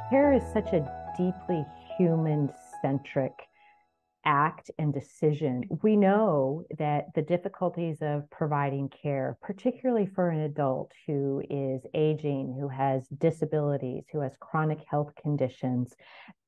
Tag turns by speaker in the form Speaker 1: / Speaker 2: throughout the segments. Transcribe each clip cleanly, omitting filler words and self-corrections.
Speaker 1: Care is such a deeply human-centric act and decision. We know that the difficulties of providing care, particularly for an adult who is aging, who has disabilities, who has chronic health conditions,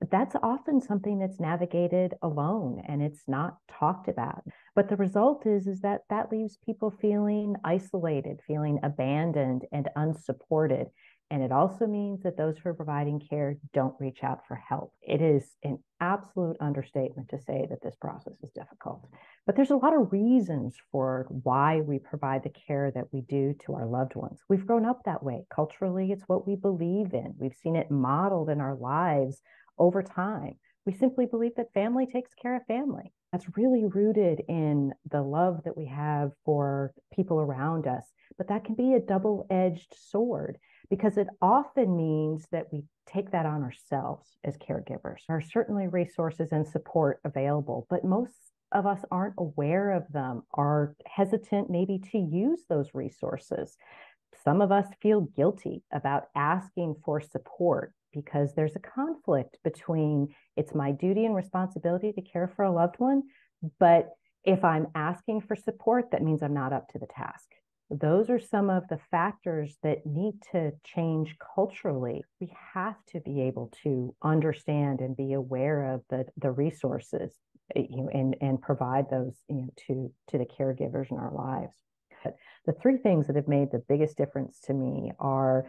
Speaker 1: that's often something that's navigated alone and it's not talked about. But the result is that that leaves people feeling isolated, feeling abandoned and unsupported. And it also means that those who are providing care don't reach out for help. It is an absolute understatement to say that this process is difficult. But there's a lot of reasons for why we provide the care that we do to our loved ones. We've grown up that way. Culturally, it's what we believe in. We've seen it modeled in our lives over time. We simply believe that family takes care of family. That's really rooted in the love that we have for people around us. But that can be a double-edged sword because it often means that we take that on ourselves as caregivers. There are certainly resources and support available, but most of us aren't aware of them, are hesitant maybe to use those resources. Some of us feel guilty about asking for support because there's a conflict between it's my duty and responsibility to care for a loved one, but if I'm asking for support, that means I'm not up to the task. Those are some of the factors that need to change culturally. We have to be able to understand and be aware of the resources, and provide those, to the caregivers in our lives. The three things that have made the biggest difference to me are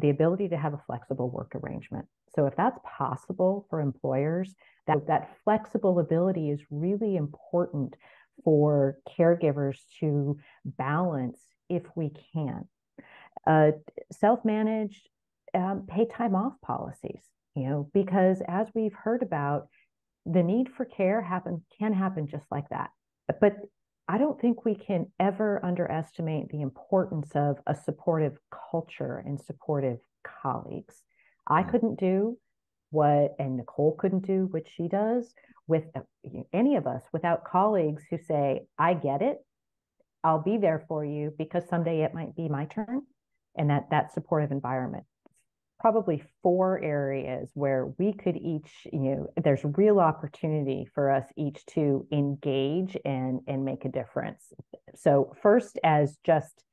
Speaker 1: the ability to have a flexible work arrangement. So if that's possible for employers, that flexible ability is really important for caregivers to balance if we can. Self-managed pay time off policies, because as we've heard about, the need for care can happen just like that. But I don't think we can ever underestimate the importance of a supportive culture and supportive colleagues. I couldn't do and Nicole couldn't do what she does with any of us without colleagues who say, I get it. I'll be there for you because someday it might be my turn. And that supportive environment. Probably four areas where we could each, there's real opportunity for us each to engage and make a difference. So first, as just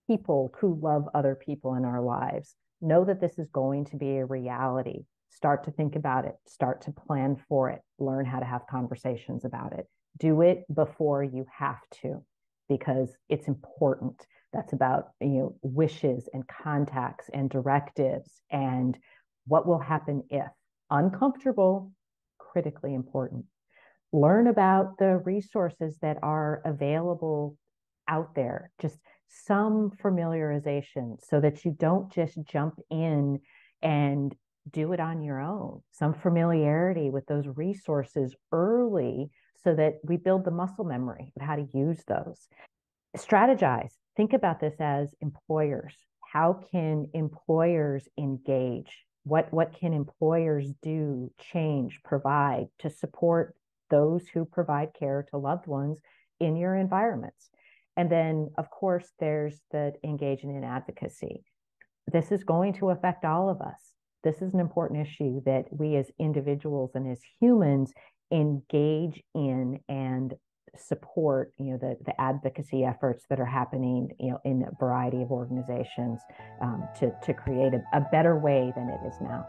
Speaker 1: people who love other people in our lives, know that this is going to be a reality. Start to think about it, start to plan for it, learn how to have conversations about it. Do it before you have to, because it's important. That's about, wishes and contacts and directives and what will happen if. Uncomfortable, critically important. Learn about the resources that are available out there, just some familiarization so that you don't just jump in and do it on your own. Some familiarity with those resources early so that we build the muscle memory of how to use those. Strategize. Think about this as employers. How can employers engage? What can employers do, change, provide to support those who provide care to loved ones in your environments? And then, of course, there's the engaging in advocacy. This is going to affect all of us. This is an important issue that we as individuals and as humans engage in and support, the advocacy efforts that are happening, in a variety of organizations to create a better way than it is now.